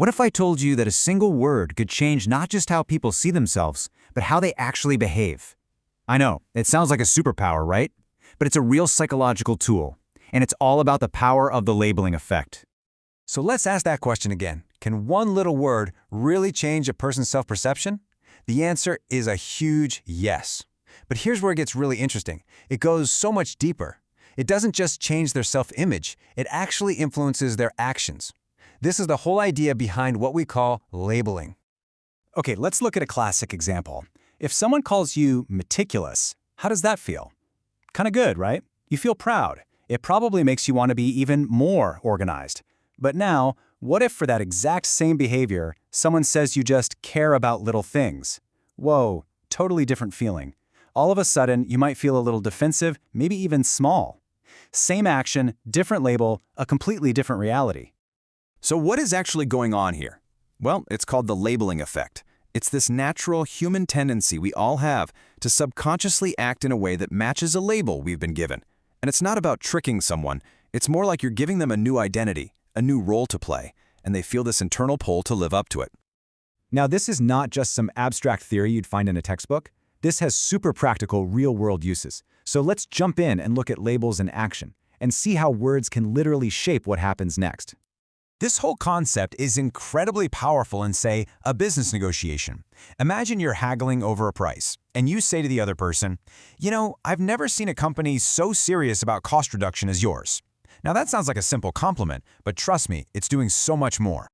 What if I told you that a single word could change not just how people see themselves, but how they actually behave? I know, it sounds like a superpower, right? But it's a real psychological tool, and it's all about the power of the labeling effect. So let's ask that question again. Can one little word really change a person's self-perception? The answer is a huge yes. But here's where it gets really interesting. It goes so much deeper. It doesn't just change their self-image, it actually influences their actions. This is the whole idea behind what we call labeling. Okay, let's look at a classic example. If someone calls you meticulous, how does that feel? Kind of good, right? You feel proud. It probably makes you want to be even more organized. But now, what if for that exact same behavior, someone says you just care about little things? Whoa, totally different feeling. All of a sudden, you might feel a little defensive, maybe even small. Same action, different label, a completely different reality. So what is actually going on here? Well, it's called the labeling effect. It's this natural human tendency we all have to subconsciously act in a way that matches a label we've been given. And it's not about tricking someone. It's more like you're giving them a new identity, a new role to play, and they feel this internal pull to live up to it. Now, this is not just some abstract theory you'd find in a textbook. This has super practical, real-world uses. So let's jump in and look at labels in action and see how words can literally shape what happens next. This whole concept is incredibly powerful in, say, a business negotiation. Imagine you're haggling over a price, and you say to the other person, "You know, I've never seen a company so serious about cost reduction as yours." Now that sounds like a simple compliment, but trust me, it's doing so much more.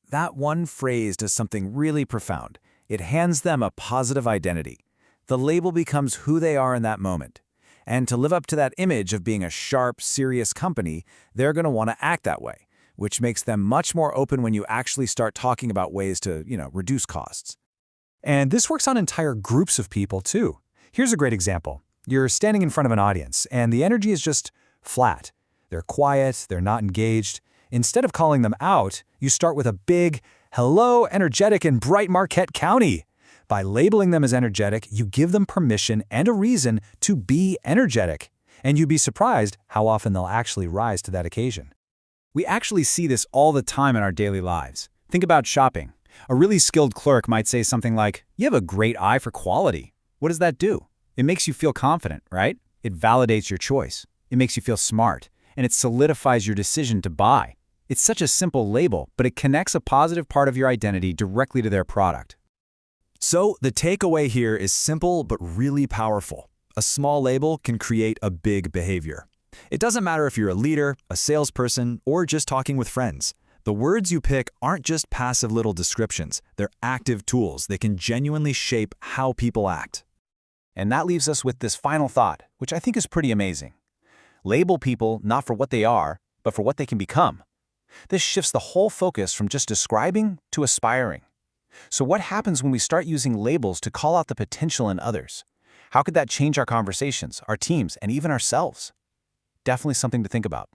That one phrase does something really profound. It hands them a positive identity. The label becomes who they are in that moment. And to live up to that image of being a sharp, serious company, they're going to want to act that way, which makes them much more open when you actually start talking about ways to, reduce costs. And this works on entire groups of people, too. Here's a great example. You're standing in front of an audience, and the energy is just flat. They're quiet, they're not engaged. Instead of calling them out, you start with a big, "Hello, energetic and bright Marquette County." By labeling them as energetic, you give them permission and a reason to be energetic. And you'd be surprised how often they'll actually rise to that occasion. We actually see this all the time in our daily lives. Think about shopping. A really skilled clerk might say something like, "You have a great eye for quality." What does that do? It makes you feel confident, right? It validates your choice. It makes you feel smart, and it solidifies your decision to buy. It's such a simple label, but it connects a positive part of your identity directly to their product. So the takeaway here is simple but really powerful. A small label can create a big behavior. It doesn't matter if you're a leader, a salesperson, or just talking with friends. The words you pick aren't just passive little descriptions. They're active tools that can genuinely shape how people act. And that leaves us with this final thought, which I think is pretty amazing. Label people not for what they are, but for what they can become. This shifts the whole focus from just describing to aspiring. So what happens when we start using labels to call out the potential in others? How could that change our conversations, our teams, and even ourselves? Definitely something to think about.